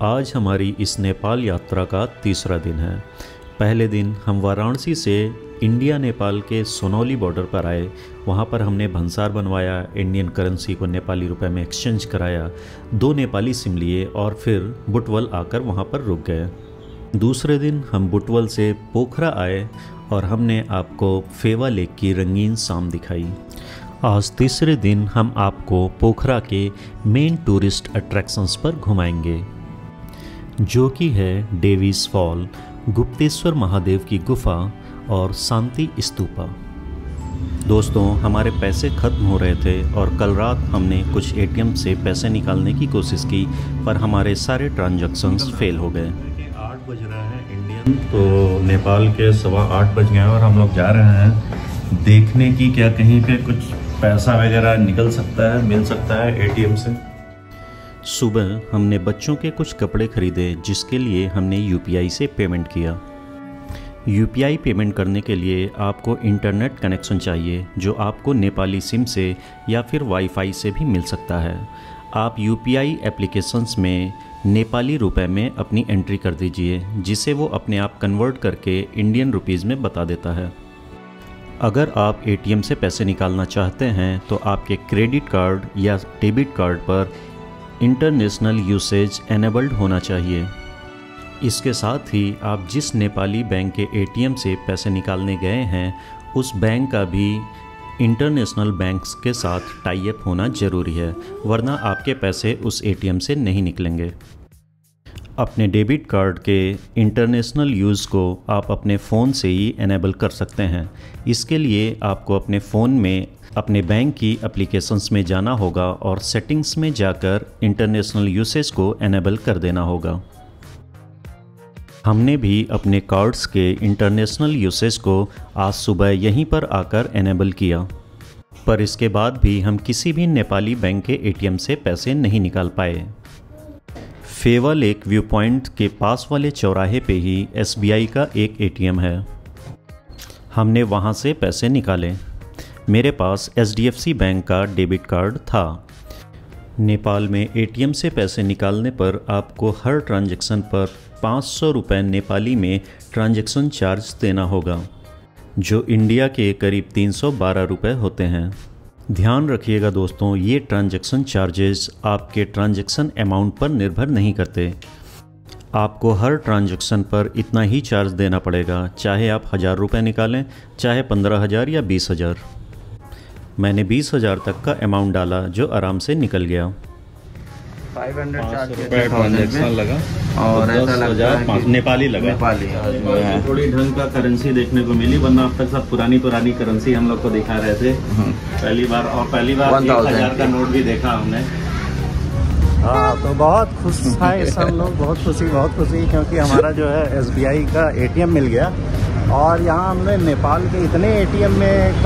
आज हमारी इस नेपाल यात्रा का तीसरा दिन है। पहले दिन हम वाराणसी से इंडिया नेपाल के सोनौली बॉर्डर पर आए। वहाँ पर हमने भंसार बनवाया, इंडियन करेंसी को नेपाली रुपए में एक्सचेंज कराया, 2 नेपाली सिम लिए और फिर बुटवल आकर वहाँ पर रुक गए। दूसरे दिन हम बुटवल से पोखरा आए और हमने आपको फेवा लेक की रंगीन शाम दिखाई। आज तीसरे दिन हम आपको पोखरा के मेन टूरिस्ट अट्रैक्शंस पर घुमाएंगे, जो कि है डेविस फॉल, गुप्तेश्वर महादेव की गुफा और शांति स्तूपा। दोस्तों, हमारे पैसे ख़त्म हो रहे थे और कल रात हमने कुछ एटीएम से पैसे निकालने की कोशिश की, पर हमारे सारे ट्रांजैक्शंस फेल हो गए। 8 बज रहा है इंडियन, तो नेपाल के 8:15 बज गए और हम लोग जा रहे हैं देखने की क्या कहीं पे कुछ पैसा वगैरह निकल सकता है, मिल सकता है एटीएम से। सुबह हमने बच्चों के कुछ कपड़े खरीदे, जिसके लिए हमने यूपीआई से पेमेंट किया। यूपीआई पेमेंट करने के लिए आपको इंटरनेट कनेक्शन चाहिए, जो आपको नेपाली सिम से या फिर वाईफाई से भी मिल सकता है। आप यूपीआई एप्लीकेशंस में नेपाली रुपए में अपनी एंट्री कर दीजिए, जिसे वो अपने आप कन्वर्ट करके इंडियन रुपीज़ में बता देता है। अगर आप एटीएम से पैसे निकालना चाहते हैं तो आपके क्रेडिट कार्ड या डेबिट कार्ड पर इंटरनेशनल यूसेज एनेबल्ड होना चाहिए। इसके साथ ही आप जिस नेपाली बैंक के एटीएम से पैसे निकालने गए हैं, उस बैंक का भी इंटरनेशनल बैंक्स के साथ टाई अप होना ज़रूरी है, वरना आपके पैसे उस एटीएम से नहीं निकलेंगे। अपने डेबिट कार्ड के इंटरनेशनल यूज़ को आप अपने फ़ोन से ही एनेबल कर सकते हैं। इसके लिए आपको अपने फ़ोन में अपने बैंक की एप्लीकेशंस में जाना होगा और सेटिंग्स में जाकर इंटरनेशनल यूसेज को एनेबल कर देना होगा। हमने भी अपने कार्ड्स के इंटरनेशनल यूसेज को आज सुबह यहीं पर आकर एनेबल किया, पर इसके बाद भी हम किसी भी नेपाली बैंक के एटीएम से पैसे नहीं निकाल पाए। फेवा लेक व्यू पॉइंट के पास वाले चौराहे पे ही एसबीआई का एक एटीएम है। हमने वहाँ से पैसे निकाले। मेरे पास एचडीएफसी बैंक का डेबिट कार्ड था। नेपाल में एटीएम से पैसे निकालने पर आपको हर ट्रांजैक्शन पर 500 रुपये नेपाली में ट्रांजैक्शन चार्ज देना होगा, जो इंडिया के करीब 312 रुपये होते हैं। ध्यान रखिएगा दोस्तों, ये ट्रांजैक्शन चार्जेस आपके ट्रांजैक्शन अमाउंट पर निर्भर नहीं करते। आपको हर ट्रांजैक्शन पर इतना ही चार्ज देना पड़ेगा, चाहे आप 1000 रुपये निकालें, चाहे 15,000 या 20,000। मैंने 20,000 तक का अमाउंट डाला, जो आराम से निकल गया। 500 रुपये ट्रांजैक्शन लगा और 10,000 नेपाली लगा। थोड़ी ढंग का करेंसी देखने को मिली, वरना अब तक सब पुरानी करेंसी हम लोग को दिखा रहे थे। पहली बार 1000 का नोट भी देखा हमने। हाँ, तो बहुत खुश है इस हम लोग, बहुत खुशी, क्योंकि हमारा जो है एसबीआई का एटीएम मिल गया। और यहाँ हमने नेपाल के इतने एटीएम में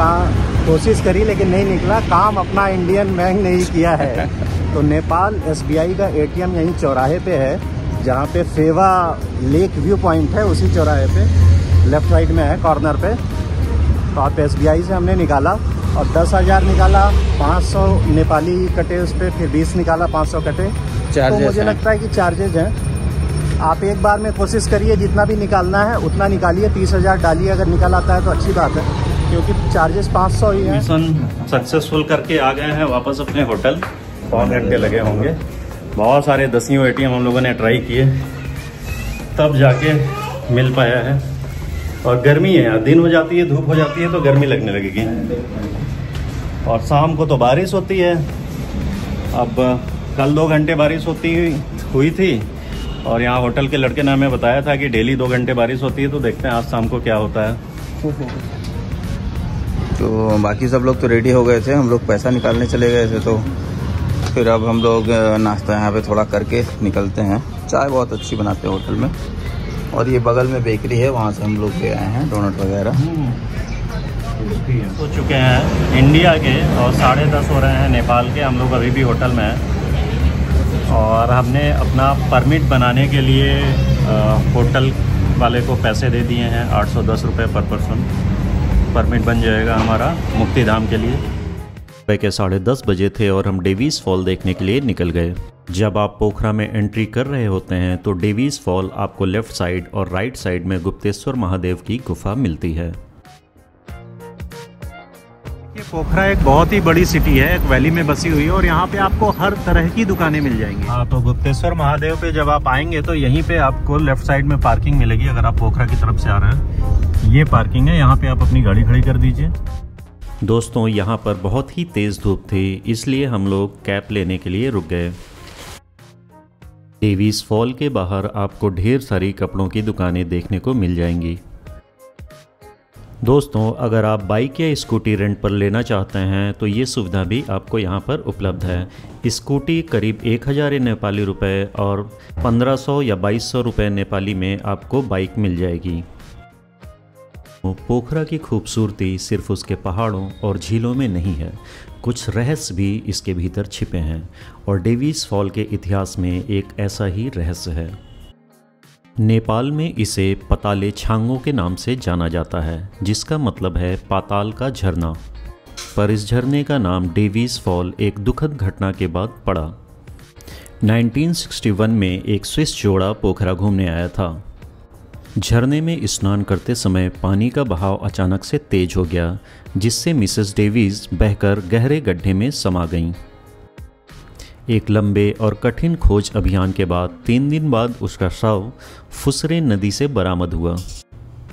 कोशिश करी, लेकिन नहीं निकला। काम अपना इंडियन बैंक ने ही किया है। तो नेपाल एसबीआई का एटीएम यहीं चौराहे पे है, जहाँ पे फेवा लेक व्यू पॉइंट है, उसी चौराहे पे लेफ्ट साइड में है, कॉर्नर पे। तो आप एसबीआई से हमने निकाला और 10,000 निकाला, 500 नेपाली कटे उस पर, फिर 20 निकाला, 500 कटे। तो मुझे लगता है कि चार्जेज हैं। आप एक बार में कोशिश करिए, जितना भी निकालना है उतना निकालिए, 30,000 डालिए। अगर निकल आता है तो अच्छी बात है, क्योंकि चार्जेस 500 ही है। मिशन सक्सेसफुल करके आ गए हैं वापस अपने होटल। 4 घंटे लगे होंगे। बहुत सारे 10 एटीएम हम लोगों ने ट्राई किए, तब जाके मिल पाया है। और गर्मी है यार, दिन हो जाती है, धूप हो जाती है तो गर्मी लगने लगेगी। और शाम को तो बारिश होती है। अब कल 2 घंटे बारिश हुई थी, और यहाँ होटल के लड़के ने हमें बताया था कि डेली 2 घंटे बारिश होती है। तो देखते हैं आज शाम को क्या होता है। तो बाकी सब लोग तो रेडी हो गए थे, हम लोग पैसा निकालने चले गए थे। तो फिर अब हम लोग नाश्ता यहाँ पे थोड़ा करके निकलते हैं। चाय बहुत अच्छी बनाते हैं होटल में, और ये बगल में बेकरी है, वहाँ से हम लोग ले आए हैं डोनट वगैरह। हो चुके हैं इंडिया के और 10:30 हो रहे हैं नेपाल के। हम लोग अभी भी होटल में हैं और हमने अपना परमिट बनाने के लिए होटल वाले को पैसे दे दिए हैं, 810 रुपये पर पर्सन। परमिट बन जाएगा हमारा मुक्तिधाम के लिए। सुबह के 10:30 बजे थे और हम डेविस फॉल देखने के लिए निकल गए। जब आप पोखरा में एंट्री कर रहे होते हैं तो डेवीज फॉल आपको लेफ्ट साइड और राइट साइड में गुप्तेश्वर महादेव की गुफा मिलती है। ये पोखरा एक बहुत ही बड़ी सिटी है, एक वैली में बसी हुई है और यहाँ पे आपको हर तरह की दुकानें मिल जाएंगी। हाँ, तो गुप्तेश्वर महादेव पे जब आप आएंगे तो यहीं पे आपको लेफ्ट साइड में पार्किंग मिलेगी। अगर आप पोखरा की तरफ से आ रहे हैं, ये पार्किंग है, यहाँ पे आप अपनी गाड़ी खड़ी कर दीजिए। दोस्तों, यहाँ पर बहुत ही तेज़ धूप थी, इसलिए हम लोग कैप लेने के लिए रुक गए। डेवीज फॉल के बाहर आपको ढेर सारी कपड़ों की दुकानें देखने को मिल जाएंगी। दोस्तों, अगर आप बाइक या स्कूटी रेंट पर लेना चाहते हैं तो ये सुविधा भी आपको यहाँ पर उपलब्ध है। स्कूटी करीब 1000 नेपाली रुपए और 1500 या 2200 रुपये नेपाली में आपको बाइक मिल जाएगी। पोखरा की खूबसूरती सिर्फ उसके पहाड़ों और झीलों में नहीं है, कुछ रहस्य भी इसके भीतर छिपे हैं और डेवीज फॉल के इतिहास में एक ऐसा ही रहस्य है। नेपाल में इसे पताले छांगों के नाम से जाना जाता है, जिसका मतलब है पाताल का झरना। पर इस झरने का नाम डेवीज फॉल एक दुखद घटना के बाद पड़ा। 1961 में एक स्विस जोड़ा पोखरा घूमने आया था। झरने में स्नान करते समय पानी का बहाव अचानक से तेज हो गया, जिससे मिसेस डेवीज बहकर गहरे गड्ढे में समा गईं। एक लंबे और कठिन खोज अभियान के बाद 3 दिन बाद उसका शव फुसरे नदी से बरामद हुआ।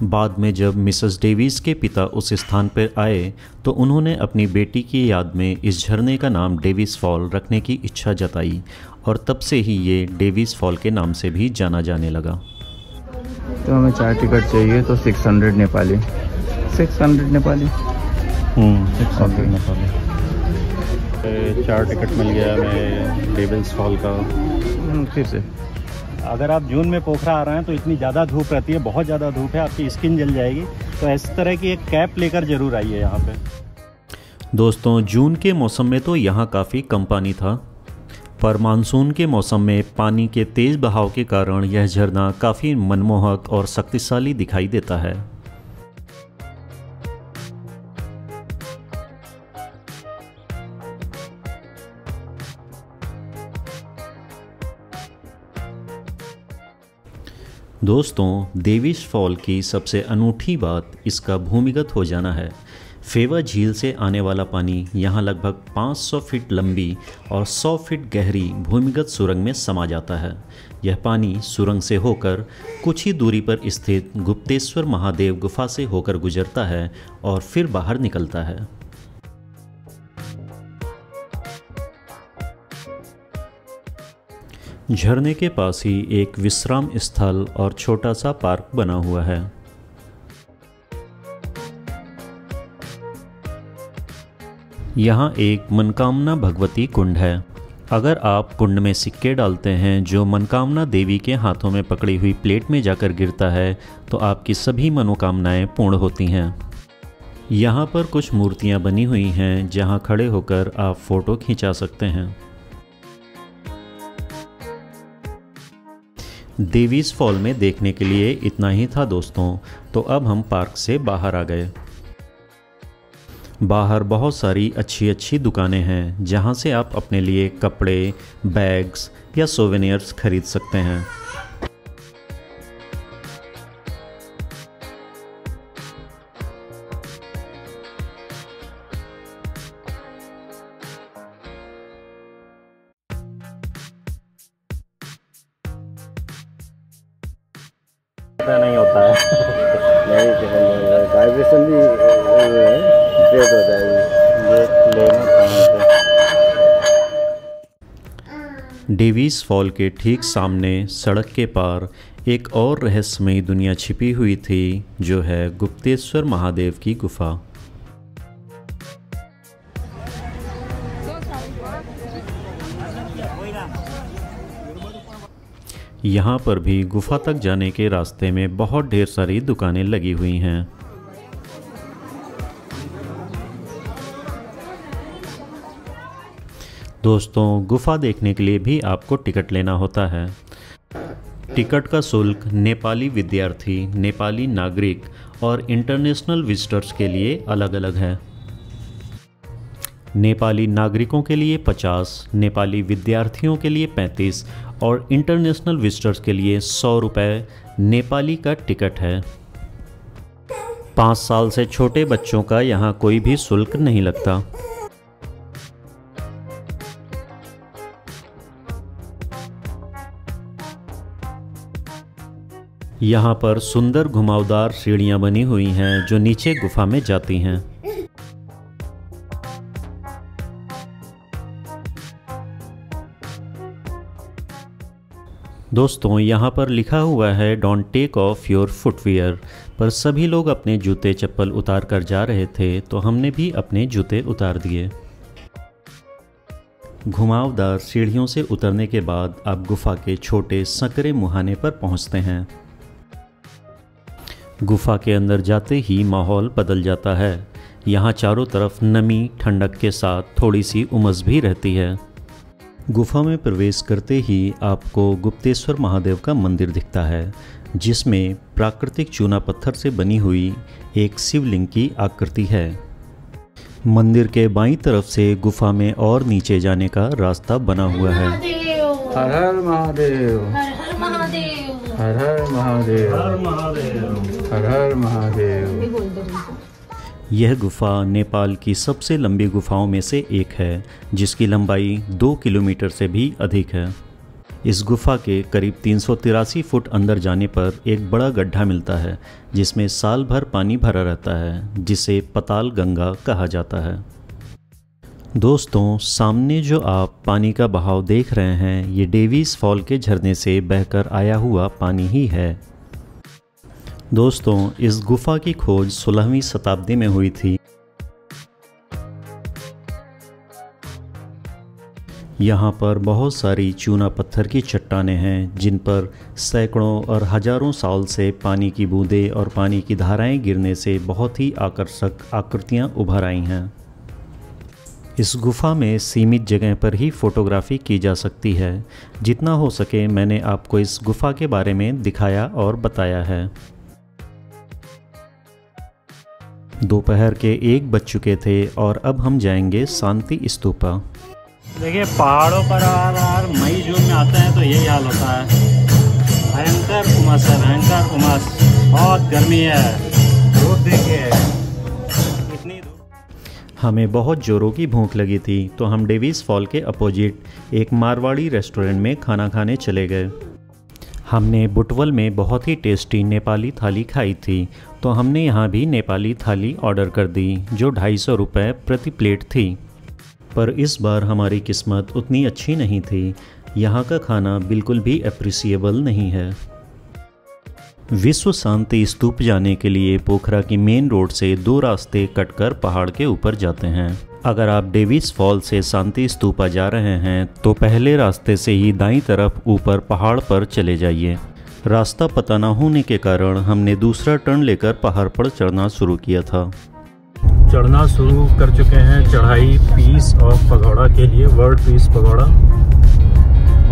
बाद में जब मिसेस डेवीज के पिता उस स्थान पर आए तो उन्होंने अपनी बेटी की याद में इस झरने का नाम डेवीज फॉल रखने की इच्छा जताई और तब से ही ये डेवीज फॉल के नाम से भी जाना जाने लगा। तो हमें 4 टिकट चाहिए, तो 600 नेपाली। 600 नेपाली। 600 नेपाली। 4 टिकट मिल गया हमें डेविल्स फॉल का। फिर से अगर आप जून में पोखरा आ रहे हैं तो इतनी ज़्यादा धूप रहती है, बहुत ज़्यादा धूप है, आपकी स्किन जल जाएगी, तो इस तरह की एक कैप लेकर ज़रूर आइए यहाँ पे। दोस्तों, जून के मौसम में तो यहाँ काफ़ी कम पानी था, पर मानसून के मौसम में पानी के तेज़ बहाव के कारण यह झरना काफ़ी मनमोहक और शक्तिशाली दिखाई देता है। दोस्तों, डेवीज फॉल की सबसे अनूठी बात इसका भूमिगत हो जाना है। फेवा झील से आने वाला पानी यहाँ लगभग 500 फीट लंबी और 100 फीट गहरी भूमिगत सुरंग में समा जाता है। यह पानी सुरंग से होकर कुछ ही दूरी पर स्थित गुप्तेश्वर महादेव गुफा से होकर गुजरता है और फिर बाहर निकलता है। झरने के पास ही एक विश्राम स्थल और छोटा सा पार्क बना हुआ है। यहाँ एक मनकामना भगवती कुंड है। अगर आप कुंड में सिक्के डालते हैं जो मनकामना देवी के हाथों में पकड़ी हुई प्लेट में जाकर गिरता है तो आपकी सभी मनोकामनाएं पूर्ण होती हैं। यहाँ पर कुछ मूर्तियाँ बनी हुई हैं जहाँ खड़े होकर आप फ़ोटो खिंचा सकते हैं। डेवीज फॉल में देखने के लिए इतना ही था दोस्तों, तो अब हम पार्क से बाहर आ गए। बाहर बहुत सारी अच्छी अच्छी दुकानें हैं जहां से आप अपने लिए कपड़े, बैग्स या सोवेनियर्स खरीद सकते हैं। नहीं होता है वाइब्रेशन भी अपडेट होता है। ये लेना डेवीज फॉल के ठीक सामने सड़क के पार एक और रहस्यमयी दुनिया छिपी हुई थी, जो है गुप्तेश्वर महादेव की गुफा। यहाँ पर भी गुफा तक जाने के रास्ते में बहुत ढेर सारी दुकानें लगी हुई हैं। दोस्तों, गुफा देखने के लिए भी आपको टिकट लेना होता है। टिकट का शुल्क नेपाली विद्यार्थी, नेपाली नागरिक और इंटरनेशनल विजिटर्स के लिए अलग अलग है। नेपाली नागरिकों के लिए 50, नेपाली विद्यार्थियों के लिए 35 और इंटरनेशनल विजिटर्स के लिए 100 रुपये नेपाली का टिकट है। 5 साल से छोटे बच्चों का यहाँ कोई भी शुल्क नहीं लगता। यहाँ पर सुंदर घुमावदार सीढ़ियाँ बनी हुई हैं जो नीचे गुफा में जाती हैं। दोस्तों, यहाँ पर लिखा हुआ है don't take off your footwear, पर सभी लोग अपने जूते चप्पल उतार कर जा रहे थे तो हमने भी अपने जूते उतार दिए। घुमावदार सीढ़ियों से उतरने के बाद आप गुफा के छोटे संकरे मुहाने पर पहुँचते हैं। गुफा के अंदर जाते ही माहौल बदल जाता है। यहाँ चारों तरफ नमी ठंडक के साथ थोड़ी सी उमस भी रहती है। गुफा में प्रवेश करते ही आपको गुप्तेश्वर महादेव का मंदिर दिखता है, जिसमें प्राकृतिक चूना पत्थर से बनी हुई एक शिवलिंग की आकृति है। मंदिर के बाईं तरफ से गुफा में और नीचे जाने का रास्ता बना हुआ है। हर हर महादेव, हर हर महादेव, हर हर महादेव, हर महादेव, हर हर महादेव। ये बोल दो उनको। यह गुफा नेपाल की सबसे लंबी गुफाओं में से एक है, जिसकी लंबाई 2 किलोमीटर से भी अधिक है। इस गुफा के करीब 383 फुट अंदर जाने पर एक बड़ा गड्ढा मिलता है, जिसमें साल भर पानी भरा रहता है, जिसे पताल गंगा कहा जाता है। दोस्तों, सामने जो आप पानी का बहाव देख रहे हैं, ये डेविस फॉल के झरने से बहकर आया हुआ पानी ही है। दोस्तों, इस गुफा की खोज 16वीं शताब्दी में हुई थी। यहाँ पर बहुत सारी चूना पत्थर की चट्टानें हैं, जिन पर सैकड़ों और हजारों साल से पानी की बूंदें और पानी की धाराएं गिरने से बहुत ही आकर्षक आकृतियाँ उभर आई हैं। इस गुफा में सीमित जगह पर ही फोटोग्राफी की जा सकती है। जितना हो सके मैंने आपको इस गुफा के बारे में दिखाया और बताया है। दोपहर के 1 बज चुके थे और अब हम जाएंगे शांति स्तूपा। देखिए, पहाड़ों पर और मई जून में आते हैं तो यही हाल होता है। भयंकर उमस है, भयंकर उमस, बहुत गर्मी है। रोड देखिए कितनी। हमें बहुत जोरों की भूख लगी थी तो हम डेविस फॉल के अपोजिट एक मारवाड़ी रेस्टोरेंट में खाना खाने चले गए। हमने बुटवल में बहुत ही टेस्टी नेपाली थाली खाई थी, तो हमने यहाँ भी नेपाली थाली ऑर्डर कर दी, जो 250 रुपये प्रति प्लेट थी। पर इस बार हमारी किस्मत उतनी अच्छी नहीं थी। यहाँ का खाना बिल्कुल भी अप्रिसिएबल नहीं है। विश्व शांति स्तूप जाने के लिए पोखरा की मेन रोड से 2 रास्ते कटकर पहाड़ के ऊपर जाते हैं। अगर आप डेविस फॉल से शांति स्तूपा जा रहे हैं तो पहले रास्ते से ही दाईं तरफ ऊपर पहाड़ पर चले जाइए। रास्ता पता न होने के कारण हमने दूसरा टर्न लेकर पहाड़ पर चढ़ना शुरू किया था। चढ़ना शुरू कर चुके हैं चढ़ाई पीस ऑफ पगोड़ा के लिए, वर्ल्ड पीस पगोड़ा,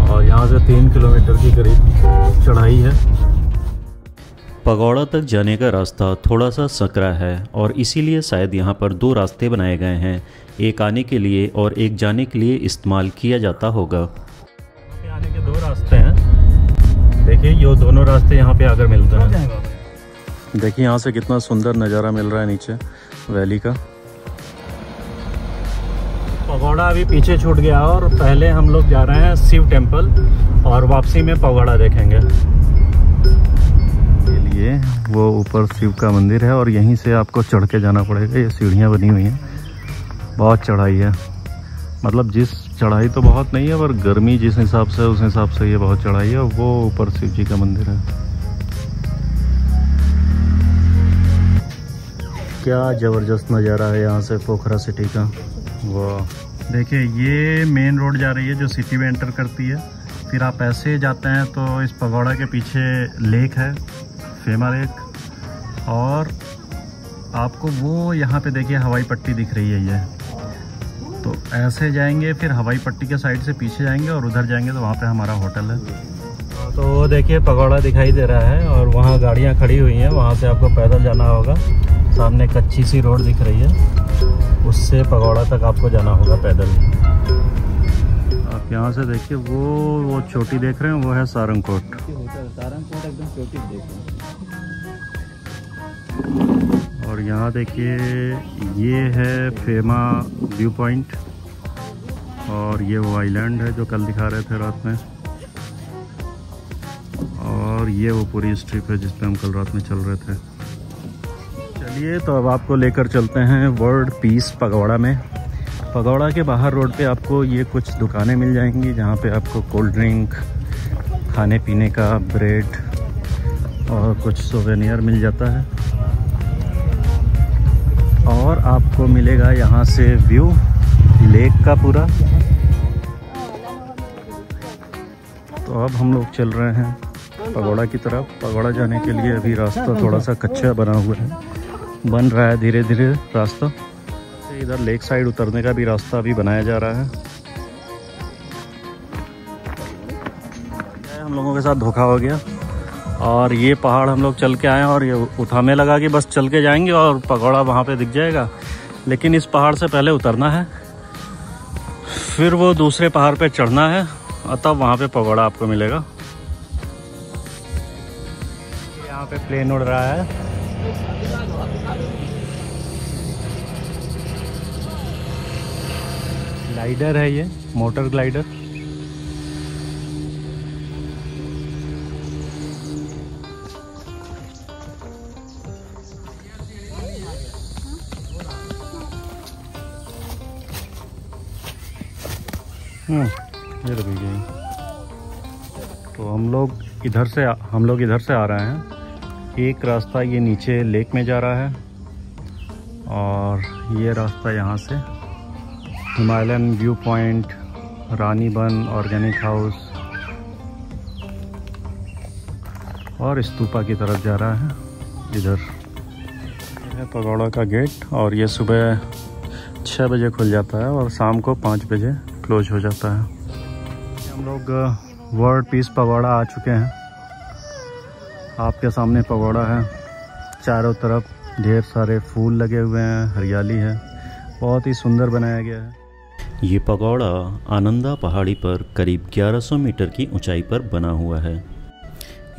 और यहाँ से 3 किलोमीटर की करीब चढ़ाई है। पगोड़ा तक जाने का रास्ता थोड़ा सा सकरा है और इसीलिए शायद यहाँ पर 2 रास्ते बनाए गए हैं, एक आने के लिए और एक जाने के लिए इस्तेमाल किया जाता होगा। आने के 2 रास्ते हैं। देखिए, ये दोनों रास्ते यहाँ पे आकर मिलते हैं। देखिए यहाँ से कितना सुंदर नज़ारा मिल रहा है नीचे वैली का। पगोड़ा अभी पीछे छूट गया और पहले हम लोग जा रहे हैं शिव टेम्पल और वापसी में पगोड़ा देखेंगे। ये वो ऊपर शिव का मंदिर है और यहीं से आपको चढ़ के जाना पड़ेगा। ये सीढ़ियाँ बनी हुई हैं, बहुत चढ़ाई है। मतलब जिस चढ़ाई तो बहुत नहीं है, पर गर्मी जिस हिसाब से उस हिसाब से ये बहुत चढ़ाई है। वो ऊपर शिव जी का मंदिर है। क्या ज़बरदस्त नज़ारा है यहाँ से पोखरा सिटी का। वाह, देखिए ये मेन रोड जा रही है जो सिटी में एंटर करती है। फिर आप ऐसे जाते हैं तो इस पगोड़ा के पीछे लेक है, फेमा लेक, और आपको वो यहाँ पे देखिए हवाई पट्टी दिख रही है। ये तो ऐसे जाएंगे, फिर हवाई पट्टी के साइड से पीछे जाएंगे और उधर जाएंगे तो वहाँ पे हमारा होटल है। तो देखिए पगोड़ा दिखाई दे रहा है और वहाँ गाड़ियाँ खड़ी हुई हैं, वहाँ से आपको पैदल जाना होगा। सामने कच्ची सी रोड दिख रही है, उससे पगोड़ा तक आपको जाना होगा पैदल। आप यहाँ से देखिए वो चोटी देख रहे हैं, वो है सारंगकोट। सारंगकोट एकदम चोटी देख रहे हैं। और यहाँ देखिए ये है फेमा व्यू पॉइंट, और ये वो आइलैंड है जो कल दिखा रहे थे रात में, और ये वो पूरी स्ट्रिप है जिस पे हम कल रात में चल रहे थे। चलिए तो अब आपको लेकर चलते हैं वर्ल्ड पीस पगोड़ा में। पगोड़ा के बाहर रोड पे आपको ये कुछ दुकानें मिल जाएंगी जहाँ पे आपको कोल्ड ड्रिंक, खाने पीने का, ब्रेड और कुछ सोवेनियर मिल जाता है। और आपको मिलेगा यहाँ से व्यू लेक का पूरा। तो अब हम लोग चल रहे हैं पगोड़ा की तरफ। पगोड़ा जाने के लिए अभी रास्ता थोड़ा सा कच्चा बना हुआ है, बन रहा है धीरे धीरे रास्ता। इधर लेक साइड उतरने का भी रास्ता अभी बनाया जा रहा है। हम लोगों के साथ धोखा हो गया और ये पहाड़ हम लोग चल के आए और ये हमें लगा कि बस चल के जाएंगे और पगोड़ा वहाँ पे दिख जाएगा, लेकिन इस पहाड़ से पहले उतरना है, फिर वो दूसरे पहाड़ पे चढ़ना है और तब वहाँ पे पगोड़ा आपको मिलेगा। यहाँ पे प्लेन उड़ रहा है। ग्लाइडर है ये, मोटर ग्लाइडर। ये रही गई। तो हम लोग इधर से आ रहे हैं। एक रास्ता ये नीचे लेक में जा रहा है और ये रास्ता यहाँ से Himalayan view point, Raniban, organic house और स्तूपा की तरफ जा रहा है। इधर है पगोड़ा का गेट और ये सुबह 6 बजे खुल जाता है और शाम को 5 बजे क्लोज हो जाता है। हम लोग वर्ल्ड पीस पगोड़ा आ चुके हैं। आपके सामने पगोड़ा है, चारों तरफ ढेर सारे फूल लगे हुए हैं, हरियाली है, बहुत ही सुंदर बनाया गया है। ये पगोड़ा आनंदा पहाड़ी पर करीब 1100 मीटर की ऊंचाई पर बना हुआ है।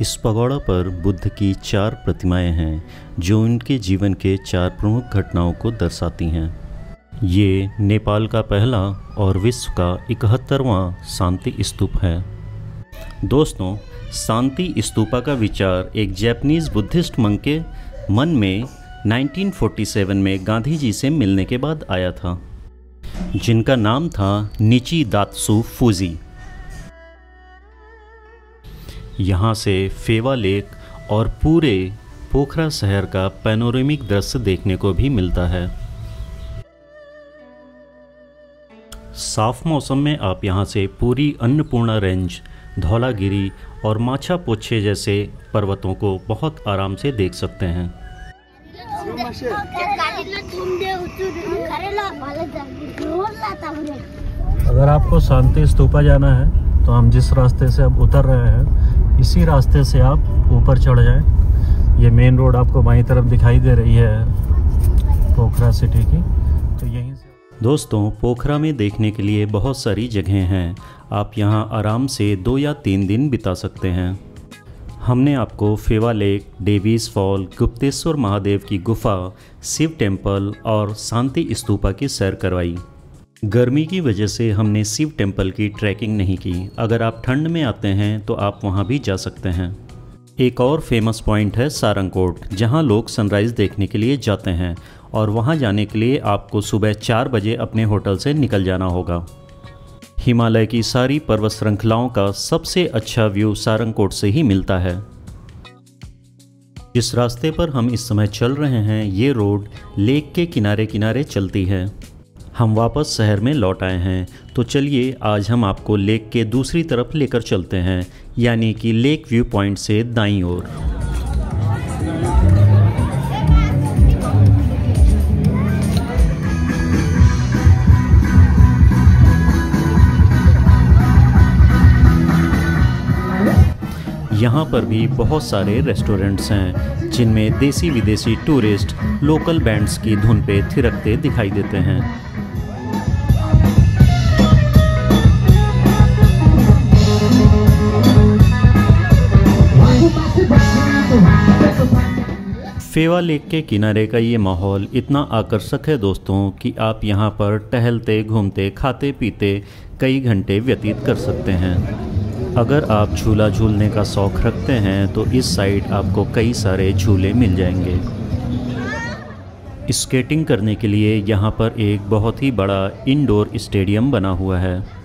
इस पगोड़ा पर बुद्ध की 4 प्रतिमाएं हैं जो उनके जीवन के 4 प्रमुख घटनाओं को दर्शाती हैं। ये नेपाल का पहला और विश्व का 71वां शांति स्तूप है। दोस्तों, शांति स्तूपा का विचार एक जापानीज बुद्धिस्ट मंक के मन में 1947 में गांधी जी से मिलने के बाद आया था, जिनका नाम था निची दात्सु फूजी। यहाँ से फेवा लेक और पूरे पोखरा शहर का पैनोरेमिक दृश्य देखने को भी मिलता है। साफ मौसम में आप यहाँ से पूरी अन्नपूर्णा रेंज, धौलागिरी और माछा पोछे जैसे पर्वतों को बहुत आराम से देख सकते हैं। अगर आपको शांति स्तूपा जाना है तो हम जिस रास्ते से अब उतर रहे हैं इसी रास्ते से आप ऊपर चढ़ जाएं। ये मेन रोड आपको बाईं तरफ दिखाई दे रही है पोखरा सिटी की, तो यहीं से। दोस्तों, पोखरा में देखने के लिए बहुत सारी जगहें हैं। आप यहाँ आराम से 2 या 3 दिन बिता सकते हैं। हमने आपको Phewa lake, Davis fall, Gupteshwar Mahadev की गुफा, शिव टेम्पल और शांति स्तूपा की सैर करवाई। गर्मी की वजह से हमने शिव टेम्पल की ट्रैकिंग नहीं की। अगर आप ठंड में आते हैं तो आप वहाँ भी जा सकते हैं। एक और फेमस पॉइंट है सारंगकोट, जहाँ लोग सनराइज़ देखने के लिए जाते हैं और वहाँ जाने के लिए आपको सुबह 4 बजे अपने होटल से निकल जाना होगा। हिमालय की सारी पर्वत श्रृंखलाओं का सबसे अच्छा व्यू सारंगकोट से ही मिलता है। जिस रास्ते पर हम इस समय चल रहे हैं ये रोड लेक के किनारे किनारे चलती है। हम वापस शहर में लौट आए हैं, तो चलिए आज हम आपको लेक के दूसरी तरफ लेकर चलते हैं, यानी कि लेक व्यू पॉइंट से दाईं ओर। यहाँ पर भी बहुत सारे रेस्टोरेंट्स हैं जिनमें देसी विदेशी टूरिस्ट लोकल बैंड्स की धुन पे थिरकते दिखाई देते हैं। फेवा लेक के किनारे का ये माहौल इतना आकर्षक है दोस्तों कि आप यहाँ पर टहलते घूमते खाते पीते कई घंटे व्यतीत कर सकते हैं। अगर आप झूला झूलने का शौक़ रखते हैं तो इस साइड आपको कई सारे झूले मिल जाएंगे। स्केटिंग करने के लिए यहाँ पर एक बहुत ही बड़ा इंडोर स्टेडियम बना हुआ है।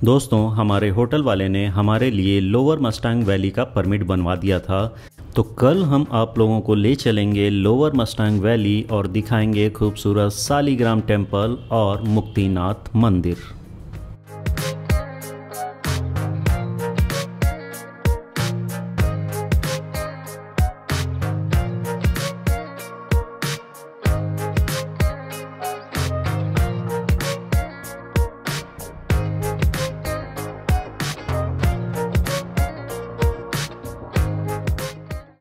दोस्तों, हमारे होटल वाले ने हमारे लिए लोअर मस्टैंग वैली का परमिट बनवा दिया था, तो कल हम आप लोगों को ले चलेंगे लोअर मस्टैंग वैली और दिखाएंगे खूबसूरत सालीग्राम टेम्पल और मुक्तिनाथ मंदिर।